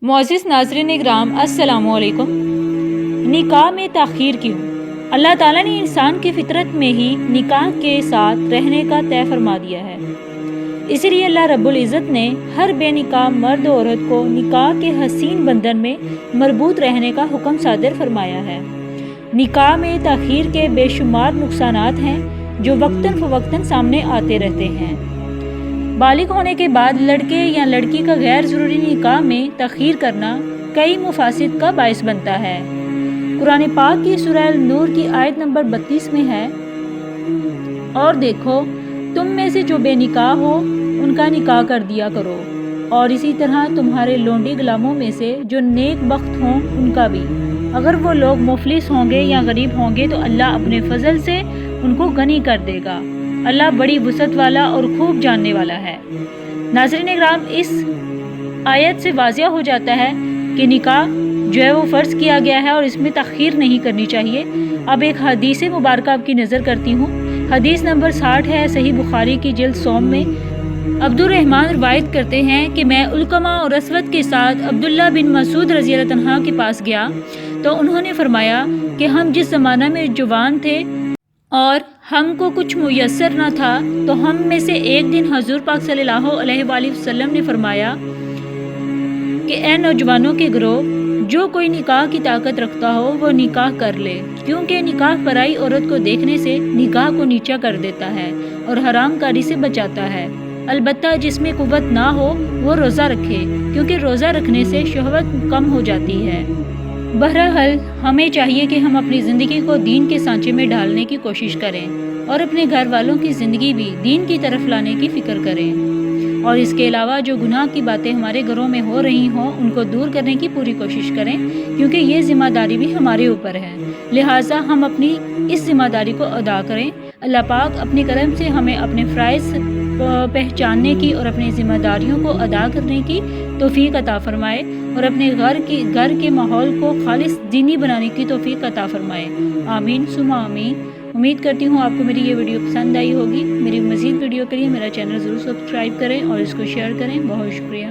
معزز ناظرین اکرام السلام علیکم۔ نکاح میں تاخیر کیوں؟ اللہ تعالیٰ نے انسان کی فطرت میں ہی نکاح کے ساتھ رہنے کا طے فرما دیا ہے۔ اسی لیے اللہ رب العزت نے ہر بے نکاح مرد و عورت کو نکاح کے حسین بندھن میں مربوط رہنے کا حکم صادر فرمایا ہے۔ نکاح میں تاخیر کے بے شمار نقصانات ہیں جو وقتاً فوقتاً سامنے آتے رہتے ہیں۔ بالغ ہونے کے بعد لڑکے یا لڑکی کا غیر ضروری نکاح میں تاخیر کرنا کئی مفاسد کا باعث بنتا ہے۔ قرآن پاک کی سورہ النور کی آیت نمبر 32 میں ہے، اور دیکھو تم میں سے جو بے نکاح ہو ان کا نکاح کر دیا کرو، اور اسی طرح تمہارے لونڈی غلاموں میں سے جو نیک بخت ہوں ان کا بھی، اگر وہ لوگ مفلس ہوں گے یا غریب ہوں گے تو اللہ اپنے فضل سے ان کو غنی کر دے گا۔ اللہ بڑی وسعت والا اور خوب جاننے والا ہے۔ ناظرین اکرام، اس آیت سے واضح ہو جاتا ہے کہ نکاح جو ہے وہ فرض کیا گیا ہے اور اس میں تاخیر نہیں کرنی چاہیے۔ اب ایک حدیث مبارکہ آپ کی نظر کرتی ہوں۔ حدیث نمبر 60 ہے صحیح بخاری کی جلد 100 میں۔ عبد الرحمن روایت کرتے ہیں کہ میں علقمہ اور اسود کے ساتھ عبداللہ بن مسعود رضی اللہ عنہ کے پاس گیا تو انہوں نے فرمایا کہ ہم جس زمانہ میں جوان تھے اور ہم کو کچھ میسر نہ تھا تو ہم میں سے ایک دن حضور پاک صلی اللہ علیہ وآلہ وسلم نے فرمایا کہ اے نوجوانوں کے گروہ، جو کوئی نکاح کی طاقت رکھتا ہو وہ نکاح کر لے، کیونکہ نکاح پرائی عورت کو دیکھنے سے نکاح کو نیچا کر دیتا ہے اور حرام کاری سے بچاتا ہے۔ البتہ جس میں قوت نہ ہو وہ روزہ رکھے، کیونکہ روزہ رکھنے سے شہوت کم ہو جاتی ہے۔ بہرحال ہمیں چاہیے کہ ہم اپنی زندگی کو دین کے سانچے میں ڈالنے کی کوشش کریں اور اپنے گھر والوں کی زندگی بھی دین کی طرف لانے کی فکر کریں، اور اس کے علاوہ جو گناہ کی باتیں ہمارے گھروں میں ہو رہی ہوں ان کو دور کرنے کی پوری کوشش کریں، کیونکہ یہ ذمہ داری بھی ہمارے اوپر ہے، لہٰذا ہم اپنی اس ذمہ داری کو ادا کریں۔ اللہ پاک اپنے کرم سے ہمیں اپنے فرائض پہچاننے کی اور اپنی ذمہ داریوں کو ادا کرنے کی توفیق عطا فرمائے، اور اپنے گھر کے ماحول کو خالص دینی بنانے کی توفیق عطا فرمائے۔ آمین ثم آمین۔ امید کرتی ہوں آپ کو میری یہ ویڈیو پسند آئی ہوگی۔ میری مزید ویڈیو کے لیے میرا چینل ضرور سبسکرائب کریں اور اس کو شیئر کریں۔ بہت شکریہ۔